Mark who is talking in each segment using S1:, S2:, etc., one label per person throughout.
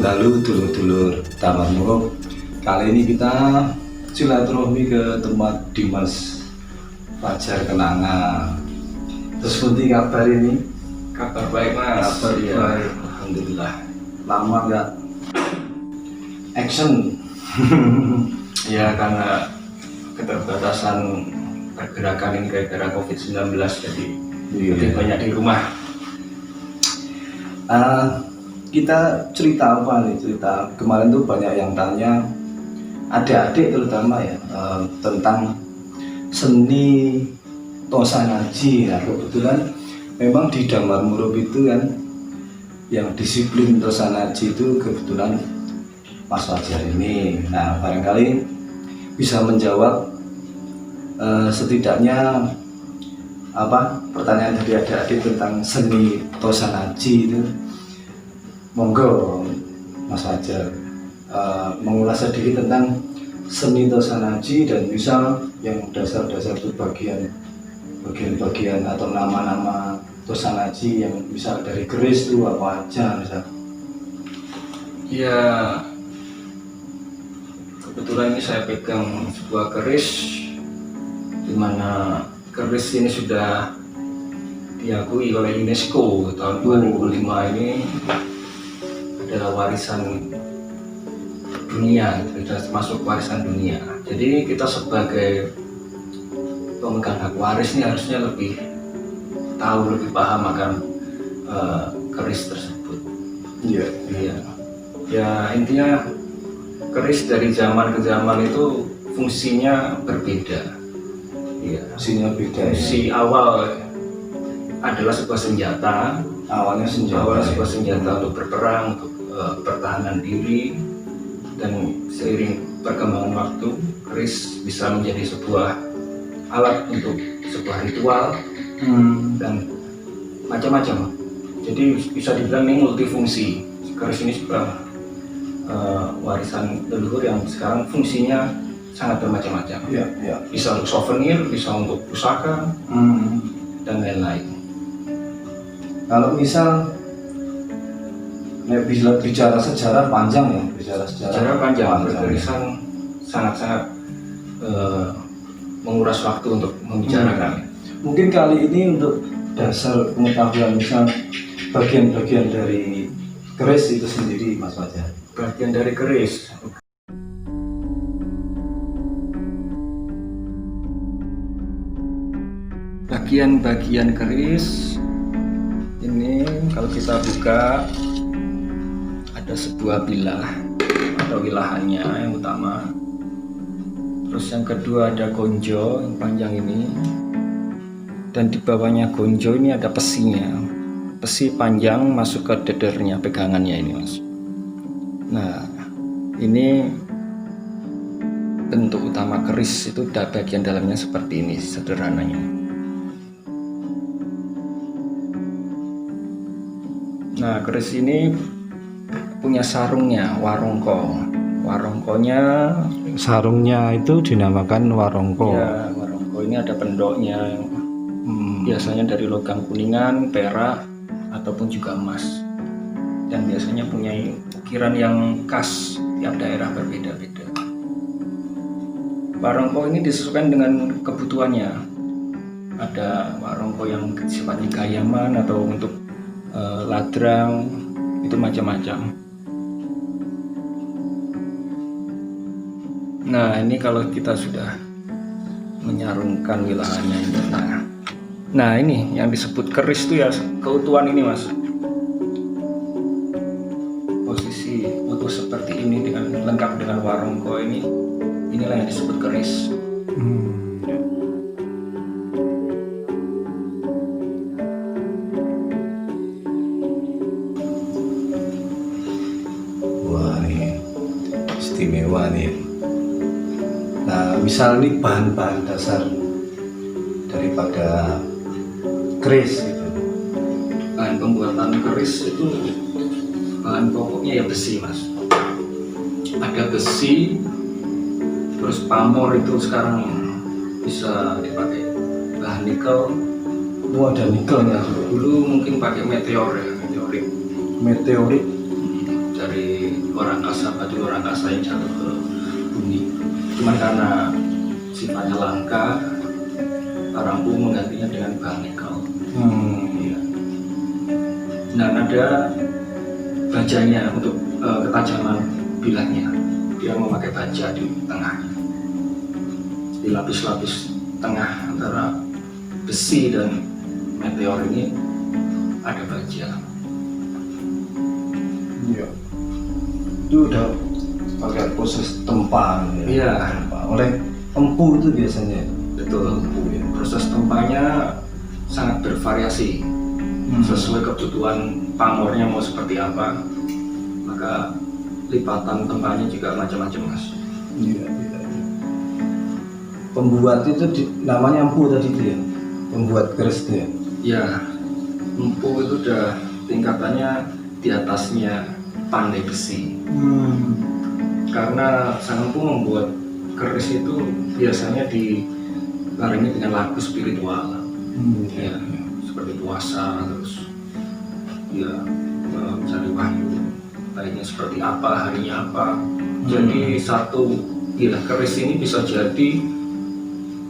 S1: dalu dulur-dulur Taman Murub. Kali ini kita silaturahmi ke tempat Dimas Fajar Kenanga. Terus putih kabar ini?
S2: Kabar baik mas.
S1: Kabar
S2: ya.
S1: baik, alhamdulillah. Lama nggak action?
S2: Ya karena keterbatasan pergerakan ini gara-gara COVID-19 jadi lebih banyak di rumah.
S1: Kita cerita apa nih? Cerita kemarin tuh banyak yang tanya, adik-adik terutama ya, tentang seni Tosanaji. Nah, kebetulan memang di Damar Murub itu kan yang disiplin Tosanaji itu kebetulan Mas Fajar ini. Nah, barangkali bisa menjawab setidaknya pertanyaan dari adik-adik tentang seni Tosanaji itu. Monggo Mas Fajar mengulas sedikit tentang seni Tosanaji dan misal yang dasar-dasar itu bagian-bagian atau nama-nama Tosanaji yang misal dari keris itu apa aja misal.
S2: Ya kebetulan ini saya pegang sebuah keris di mana keris ini sudah diakui oleh UNESCO tahun 2005 ini adalah warisan dunia, sudah masuk warisan dunia. Jadi kita sebagai pemegang hak waris ini harusnya lebih tahu, lebih paham akan keris tersebut.
S1: Iya.
S2: Ya intinya keris dari zaman ke zaman itu fungsinya berbeda. Iya.
S1: Fungsinya beda.
S2: Fungsi awal adalah sebuah senjata.
S1: Awalnya
S2: sebuah senjata untuk berperang, untuk pertahanan diri, dan seiring perkembangan waktu keris bisa menjadi sebuah alat untuk sebuah ritual dan macam-macam. Jadi bisa dibilang ini multifungsi. Keris ini juga warisan leluhur yang sekarang fungsinya sangat bermacam-macam.
S1: Ya.
S2: Bisa untuk souvenir, bisa untuk pusaka dan lain-lain.
S1: Kalau misal bisa bicara sejarah panjang ya,
S2: sejarah panjang. Berkerisan sangat-sangat menguras waktu untuk membicarakan.
S1: Mungkin kali ini untuk dasar pengetahuan misal bagian-bagian dari keris itu sendiri Mas Fajar.
S2: Bagian dari keris. Bagian-bagian keris ini kalau kita buka ada sebuah bilah atau wilahannya yang utama. Terus yang kedua ada gonjo yang panjang ini, dan di bawahnya gonjo ini ada pesinya, pesi panjang masuk ke dedernya, pegangannya ini mas. Nah ini bentuk utama keris itu, bagian dalamnya seperti ini sederhananya. Nah keris ini punya sarungnya, warongko. Warongkonya,
S1: Sarungnya itu dinamakan warongko.
S2: ya warongko ini ada pendoknya, biasanya dari logam kuningan, perak, ataupun juga emas. Dan biasanya punya ukiran yang khas, tiap daerah berbeda-beda. Warongko ini disesuaikan dengan kebutuhannya. Ada warongko yang sifatnya gayaman atau untuk ladrang, itu macam-macam. Nah ini kalau kita sudah menyarungkan wilahannya ini. Nah ini yang disebut keris itu ya keutuhan ini mas. Posisi utuh seperti ini dengan lengkap dengan warongko ini, inilah yang disebut keris.
S1: Wah nih istimewa nih. Nah misal nih bahan-bahan dasar daripada keris gitu.
S2: Bahan pembuatan keris itu bahan pokoknya ya besi mas. Ada besi, terus pamor itu sekarang bisa dipakai bahan nikel.
S1: Oh ada nikelnya.
S2: Dulu mungkin pakai meteor ya, meteorit
S1: Meteorit.
S2: dari angkasa, batu luar angkasa yang jatuh ke bumi. Cuman karena sifatnya langka, orang pun menggantinya dengan bahan nikel. Iya. Dan ada bajanya untuk ketajaman bilahnya. Dia memakai baja di tengahnya. Di lapis-lapis tengah antara besi dan meteor ini ada baja.
S1: Iya. Itu udah pakai proses tempa ya.
S2: Iya.
S1: Tempa. Oleh empu itu biasanya.
S2: Betul.
S1: Empu ya.
S2: Proses tempanya sangat bervariasi sesuai kebutuhan pamornya mau seperti apa. Maka lipatan tempanya juga macam-macam, Mas.
S1: Iya, iya. Pembuat itu namanya empu tadi itu ya. Pembuat keris itu ya.
S2: Ya, empu itu udah tingkatannya di atasnya pandai besi. Karena sang empu membuat keris itu biasanya dibarengi dengan lagu spiritual. Ya, seperti puasa, terus ya mencari wahyu, baiknya seperti apa, harinya apa. Jadi satu bilah keris ini bisa jadi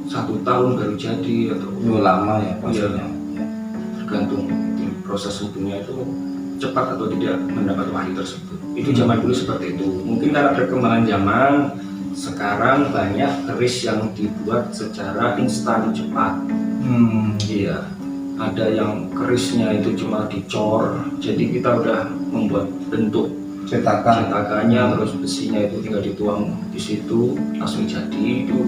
S2: 1 tahun baru jadi atau
S1: Lama ya prosesnya.
S2: tergantung proses hukumnya itu cepat atau tidak mendapat wahyu tersebut. Itu zaman dulu seperti itu. Mungkin karena perkembangan zaman sekarang banyak keris yang dibuat secara instan cepat. Iya. Ada yang kerisnya itu cuma dicor, jadi kita udah membuat bentuk cetakannya, terus besinya itu tinggal dituang di situ langsung jadi. Itu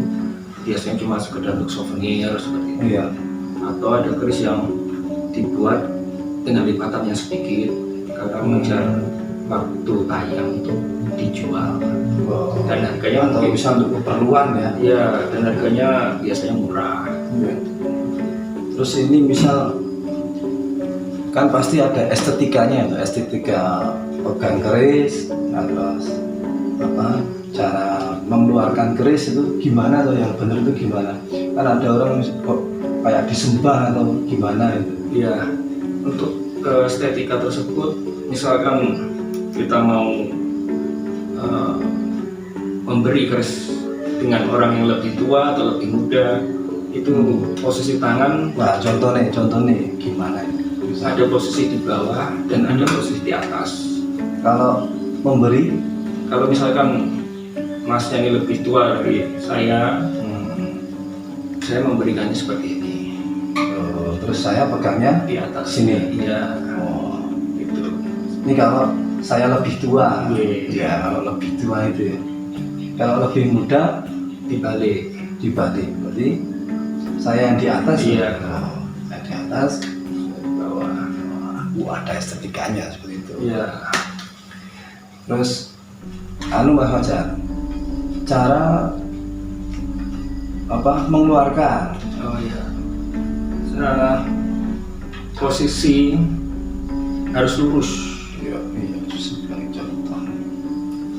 S2: biasanya cuma sekedar untuk souvenir seperti itu.
S1: Iya.
S2: Atau ada keris yang dibuat dengan lipatan yang sedikit karena mengejar waktu tayang untuk dijual. Dan harganya
S1: atau
S2: mungkin
S1: bisa untuk keperluan ya.
S2: ya, dan harganya biasanya murah.
S1: Terus ini misal kan pasti ada estetikanya, estetika pegang keris, terus apa cara mengeluarkan keris itu gimana atau yang benar itu gimana? Kan ada orang kok kayak disembah atau gimana itu.
S2: Ya, untuk estetika tersebut, misalkan kita mau memberi keris dengan orang yang lebih tua atau lebih muda, itu posisi tangan.
S1: Nah, contohnya gimana itu?
S2: Ada posisi di bawah dan ada posisi di atas.
S1: Kalau memberi,
S2: Kalau misalkan masnya ini lebih tua dari saya memberikannya seperti ini.
S1: terus saya pegangnya
S2: Di atas
S1: sini.
S2: Iya.
S1: Oh,
S2: Gitu.
S1: ini kalau saya lebih tua,
S2: Iya.
S1: ya kalau lebih tua itu ya. Kalau lebih muda
S2: Dibalik.
S1: dibalik, berarti saya yang di atas.
S2: Iya.
S1: Saya di atas.
S2: Di bawah.
S1: Ada estetikanya seperti itu.
S2: Iya.
S1: Terus Mas Fajar, cara apa mengeluarkan?
S2: Oh iya. Nah, posisi harus lurus.
S1: Iya, sebagai contoh.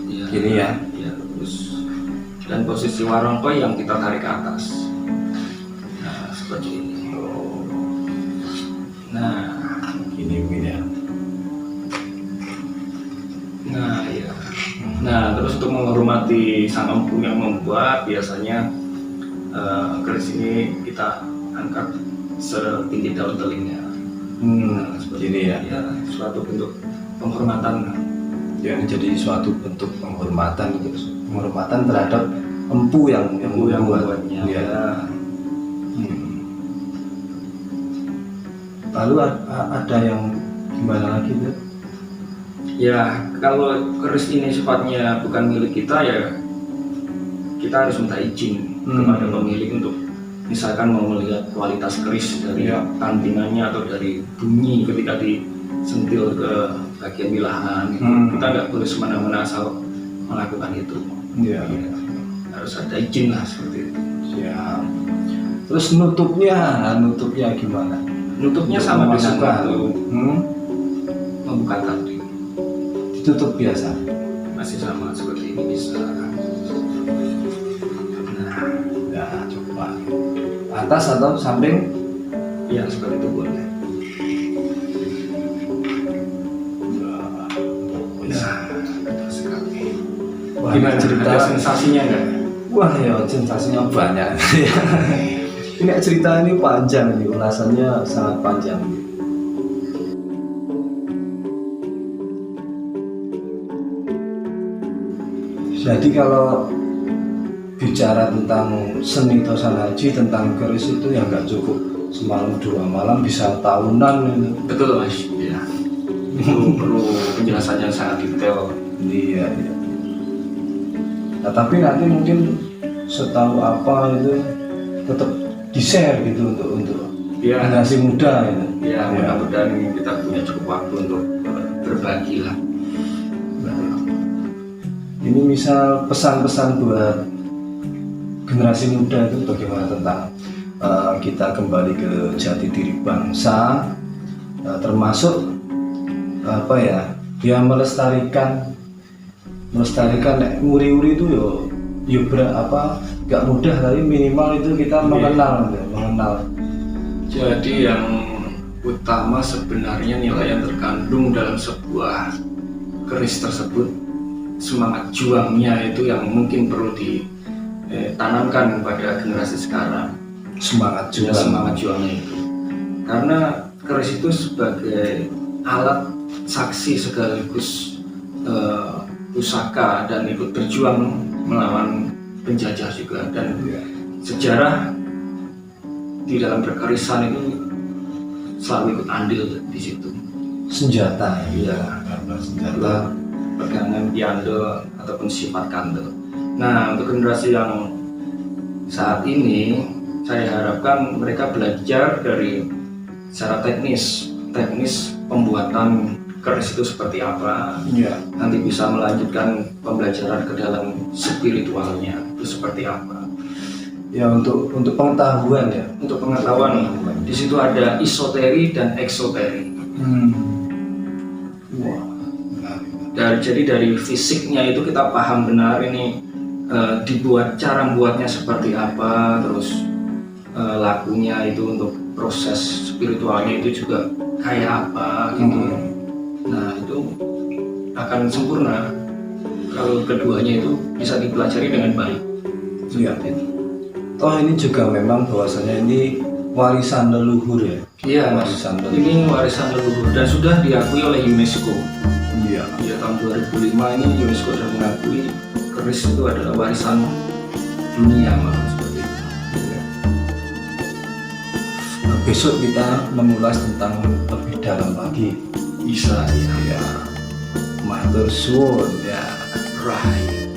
S2: Iya.
S1: Gini ya.
S2: Iya, lurus. Dan posisi warongkoi yang kita tarik ke atas. Nah, seperti ini. Nah,
S1: Gini ya.
S2: nah ya. Nah, terus untuk menghormati sang empu yang membuat, biasanya keris ini kita angkat setinggi daun telinga.
S1: Seperti ini ya.
S2: Ya, suatu bentuk penghormatan.
S1: Yang jadi suatu bentuk penghormatan terhadap empu yang
S2: membuatnya.
S1: Ya.
S2: Ya.
S1: Lalu ada yang gimana lagi tuh?
S2: Ya, kalau keris ini sifatnya bukan milik kita, ya kita harus minta izin kepada pemilik untuk misalkan mau melihat kualitas keris dari tantingannya atau dari bunyi ketika disentil ke bagian bilahan. Kita nggak boleh semena-mena asal melakukan itu.
S1: Iya.
S2: Harus ada izin lah seperti itu.
S1: Siap. Terus nutupnya gimana?
S2: Nutupnya
S1: Untuk
S2: sama dengan
S1: memasukkan.
S2: waktu membuka tadi.
S1: Ditutup biasa.
S2: Masih sama seperti ini bisa. Nah,
S1: Ya, coba. Atas atau samping?
S2: ya seperti itu boleh.
S1: Ya,
S2: Nah, betul sekali. Gimana?
S1: cerita.
S2: Ada sensasinya nggak?
S1: Wah ya sensasinya banyak. Ini cerita ini panjang, ini ulasannya sangat panjang. Jadi kalau bicara tentang seni Tosanaji, tentang keris itu ya nggak cukup semalam 2 malam, bisa tahunan itu.
S2: Betul Mas, ya. Itu perlu penjelasan yang sangat detail.
S1: Iya, iya. Nah, tapi nanti mungkin setahu apa itu tetap di-share gitu untuk
S2: Ya,
S1: generasi muda itu.
S2: ya mudah-mudahan kita punya cukup waktu untuk berbagi lah.
S1: Ini misal pesan-pesan buat generasi muda itu bagaimana tentang kita kembali ke jati diri bangsa, termasuk apa ya, dia melestarikan uri-uri itu yo gak mudah, tapi minimal itu kita mengenal.
S2: Jadi yang utama sebenarnya nilai yang terkandung dalam sebuah keris tersebut, semangat juangnya itu yang mungkin perlu ditanamkan pada generasi sekarang.
S1: Semangat
S2: Ya, semangat juangnya itu, karena keris itu sebagai alat saksi sekaligus pusaka dan ikut berjuang melawan penjajah juga, dan sejarah di dalam berkerisan itu selalu ikut andil di situ.
S1: senjata
S2: Ya,
S1: karena senjata.
S2: pegangan piando ataupun sifat kandel. Nah, untuk generasi yang saat ini, saya harapkan mereka belajar dari secara teknis pembuatan keris itu seperti apa.
S1: Iya.
S2: Nanti bisa melanjutkan pembelajaran ke dalam spiritualnya itu seperti apa.
S1: Ya untuk pengetahuan ya.
S2: Untuk pengetahuan, di situ ada isoteri dan eksoteri.
S1: Wah.
S2: Jadi dari fisiknya itu kita paham benar ini cara membuatnya seperti apa, terus lakunya itu untuk proses spiritualnya itu juga kayak apa gitu. Nah itu akan sempurna kalau keduanya itu bisa dipelajari dengan baik.
S1: Iya. Toh ini juga memang bahwasanya ini warisan leluhur ya.
S2: Iya Mas,
S1: Warisan leluhur.
S2: ini warisan leluhur dan sudah diakui oleh UNESCO.
S1: Iya.
S2: Ya, tahun 2005 ini UNESCO sudah mengakui keris itu adalah warisan dunia malah seperti itu.
S1: Iya. Nah, besok kita mengulas tentang lebih dalam lagi.
S2: Bisa ya.
S1: Ya. Matur suwun ya.
S2: Right.